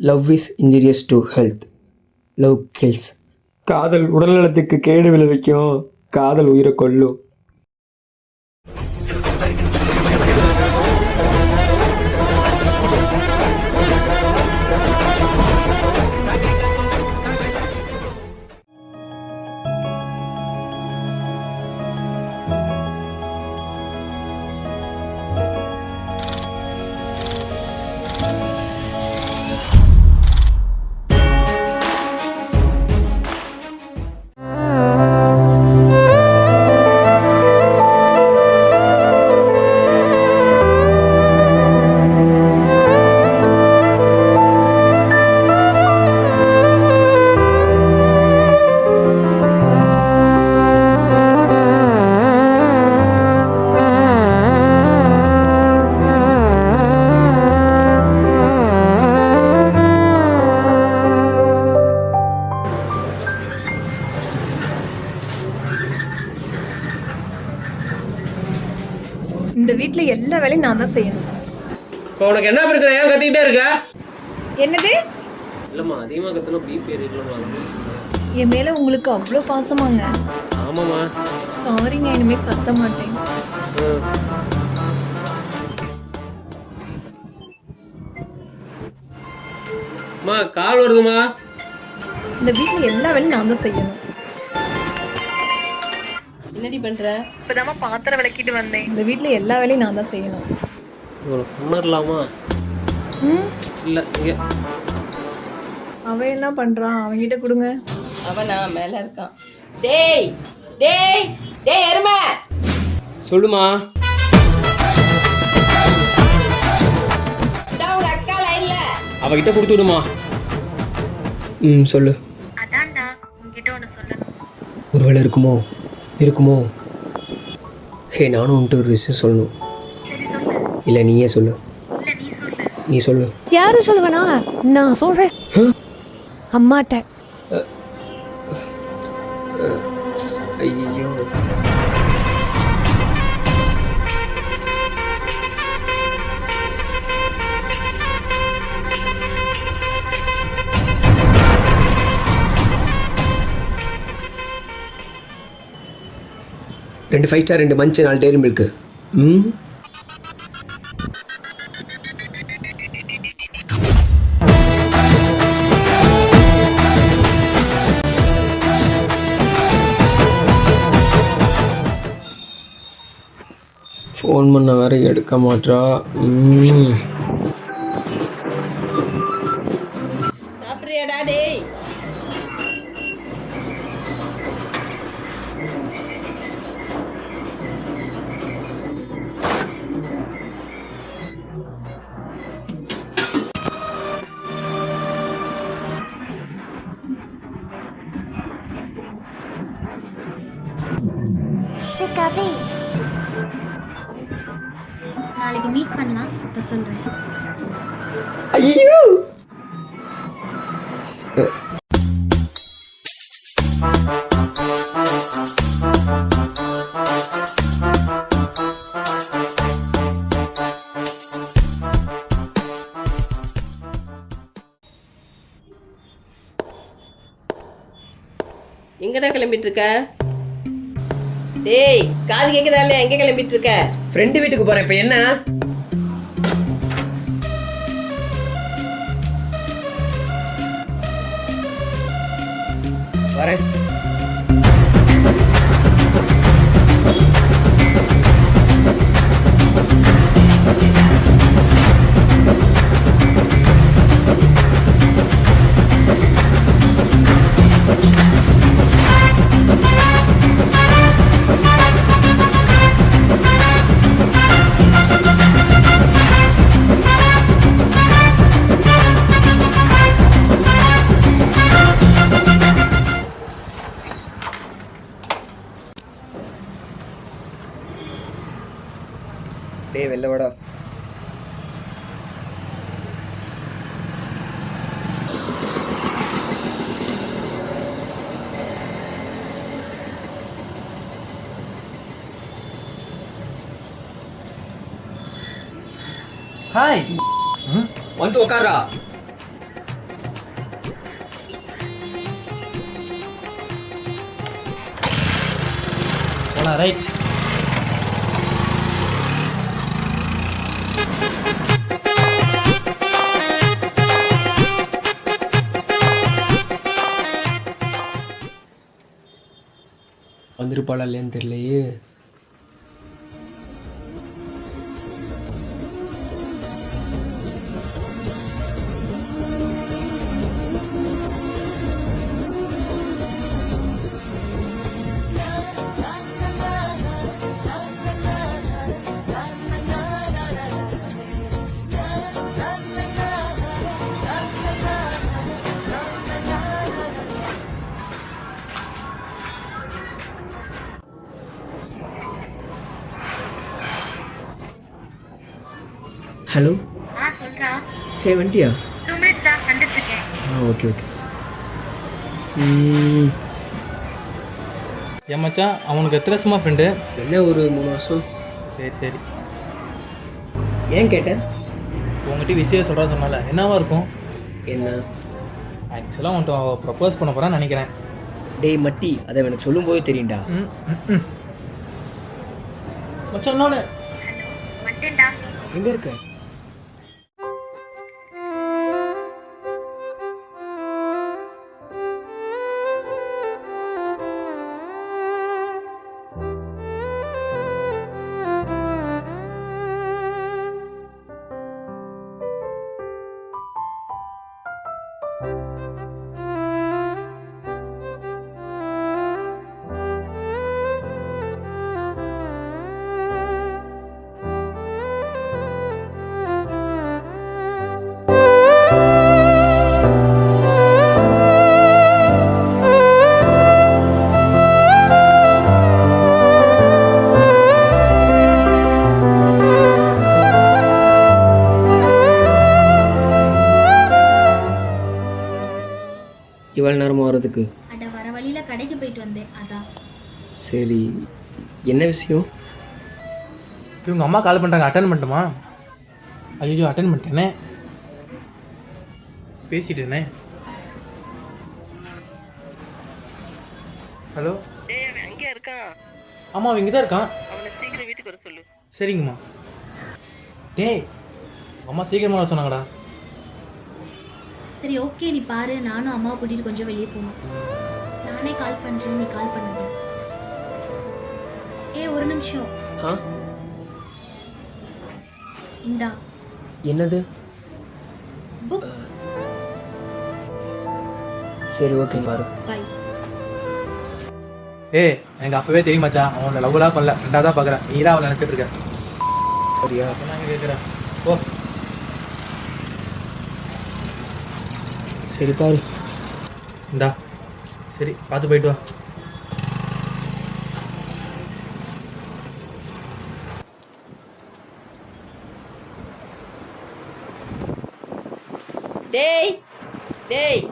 Love is injurious to health, love kills. காதல் உடல்நலத்துக்கு கேடு விளைவிக்கும், காதல் உயிரை கொல்லும். இந்த வீட்ல எல்லா வேலையும் நான் தான் செய்யணும். இப்போ உனக்கு என்ன பிரச்சனை? ஏன் கத்திக்கிட்டே இருக்க? என்னது? இல்லம்மா, அதிகமாக கத்தணும் பிபி ஏறிடலாமா? என் மேல உங்களுக்கு அவ்வளோ பாசமாங்க? ஆமாம்மா. சாரிங்க, இனிமே கத்த மாட்டேன். அம்மா கால் வருதுமா. இந்த வீட்ல எல்லா வேலையும் நான் தான் செய்யணும். என்னடி பண்ற? இப்பதாம்மா பாத்திரம் விளக்கிட்டு வந்தேன். இந்த வீட்ல எல்லா வேலையும் நான் தான் செய்யணும். உணரலாமா? இல்லை இங்கே. அவன் என்ன பண்றான்? அவன்கிட்ட கொடுங்க. அவனா மேல இருக்கான். டேய் டேய் டேய் எருமை, சொல்லுமா. உங்க அக்கா லைன்ல. அவகிட்ட கொடுத்து விடுமா. சொல்லு. அதான்டா உன்கிட்ட ஒன்று சொல்லணும். ஒருவேளை இருக்குமோ இருக்குமோ? ஹே, நானும் உன்ட்டு ஒரு விஷயம் சொல்லணும். இல்லை நீயே சொல்லு. நீ சொல்லு. யாரு சொல்லுவேனா? நான் சொல்றேன். அம்மாட்ட. ஐயோ, ரெண்டு 5 ஸ்டார், 2 மஞ்சள், 4 டேரி மில்க்கு. ஃபோன் பண்ண வேற எடுக்க மாட்டா. சாப்பிட்றியாடா? டேய் கவி, நாளைக்கு மீட் பண்ணலாம். இப்போ சொல்கிறேன். ஐயோ, எங்கடா கிளம்பிட்டு இருக்க? டேய் காது கேக்குதா இல்லையா? எங்க கிளம்பிட்டு இருக்க? ஃப்ரெண்டு வீட்டுக்கு போகிறேன். இப்போ என்ன? வரேன். டேய் வெளில வாடா. ஹாய். வந்து உட்காரா. போகலாம். ரைட். வந்திருப்பாளா இல்லையான்னு தெரியலையே. ஹலோ, ஹே வண்டியா? Okay okay. என் மச்சான் அவனுக்கு எத்தனை வருஷமா ஃப்ரெண்டு? என்ன ஒரு 3 வருஷம். சரி சரி. ஏன் கேட்டேன்? உங்ககிட்ட விஷயம் சொல்கிறா சொன்னால என்னவா இருக்கும்? என்ன? ஆக்சுவலாக உன்ட்டு ப்ரப்போஸ் பண்ண போகிறான்னு நினைக்கிறேன். டேய் மட்டி, அதை எனக்கு சொல்லும்போது தெரியும்டா. மச்சான் இன்னொன்று. எங்கே இருக்க? இவ்வளோ நேரமாக வர்றதுக்கு? அட வர வழியில கடைக்கு போயிட்டு வந்தேன், அதான். சரி, என்ன விஷயம்? இவங்க அம்மா கால் பண்ணுறாங்க, அட்டன் பண்ணட்டுமா? ஐயோ அட்டன் பண்ணிட்டேனே, பேசிட்டேனே. ஹலோ. அங்கேயா இருக்கான்? ஆமாம் அவன் இங்கே தான் இருக்கான். அவனை சீக்கிரம் வீட்டுக்கு வர சொல்லு. சரிங்கம்மா. டேய் அம்மா சீக்கிரமாக வர சொன்னாங்கடா. சரி ஓகே, நீ பாரு, நானும் அம்மாவை கூட்டிட்டு கொஞ்சம் வெளியே போகணும். நானே கால் பண்றேன், நீ கால் பண்ணாத. ஒரு நிமிஷம். ஆ, இந்தா. என்னது? புக். சரி ஓகே, பாரு. பை. எனக்கு அப்போவே தெரியும் மச்சான், அவனை லவ்லாம் பண்ணல, ரெண்டாக தான் பார்க்குறேன். நீ தான் அவனை நினச்சிட்டு இருக்க. சரியா? சொன்னாங்க கேட்குறேன். ஓ சரி பாரு. இந்தா சரி, பார்த்து போயிட்டு வா. டேய் டேய்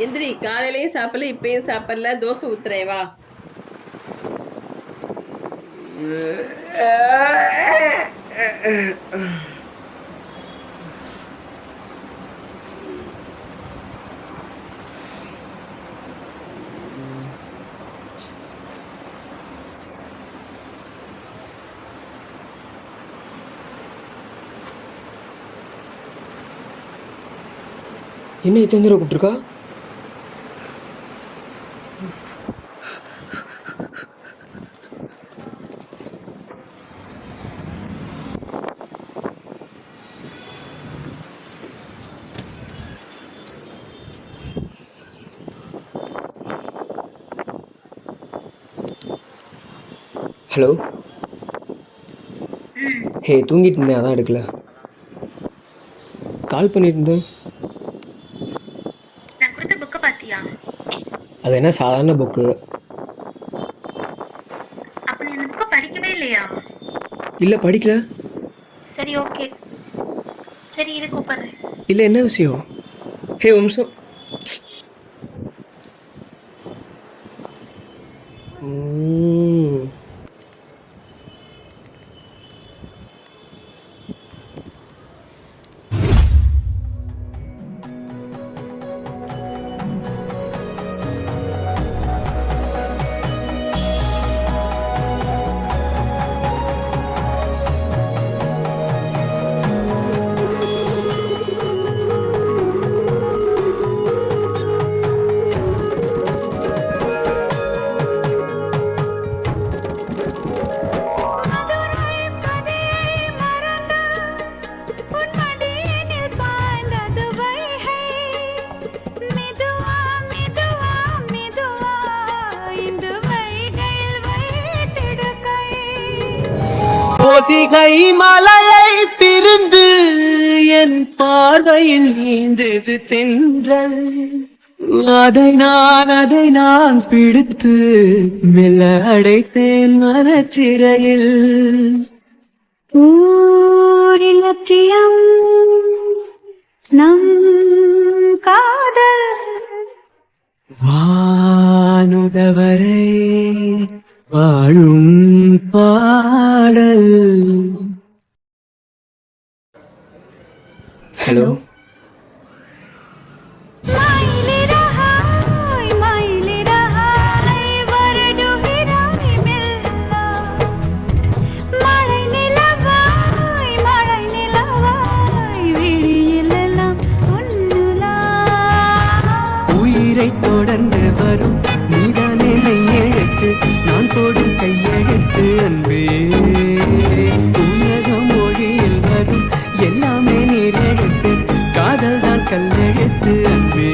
எந்திரி, காலையிலையும் சாப்பிடல, இப்பயும் சாப்பிடல, தோசை ஊத்துறேன் வா. என்ன இத்தனை தூரம் கூப்பிட்டுருக்கா? ஹலோ. ஹே, தூங்கிட்டு இருந்தேன், அதான் எடுக்கல. கால் பண்ணிட்டு இருந்தேன். அது என்ன சாதாரண புக்கு? அப்ப நீ அந்த புக்கை படிக்கவே இல்லையா? இல்லை, படிக்கல. சரி ஓகே, சரி இது கூப்பிடுறேன். இல்லை, என்ன விஷயம்? ஹே, ஒரு நிமிஷம். பொய்கை மலையை பிரிந்து என் பார்வையில் நீந்தது தென்றல். அதை நான் பிடித்து மெல்ல அடைத்தேன் மனச்சிறையில். ஊரிலக்கியம் நம் காதல் வானுதவரை வாழும் பாடல். ஹலோ, தொடர்ந்து வரும் நீதானே மெய்யெழுத்து, நான் போடும் கையெழுத்து அன்பே. உலக மொழியில் வரும் எல்லாமே நீர் எழுத்து, காதல் தான் கல்லெழுத்து அன்பே.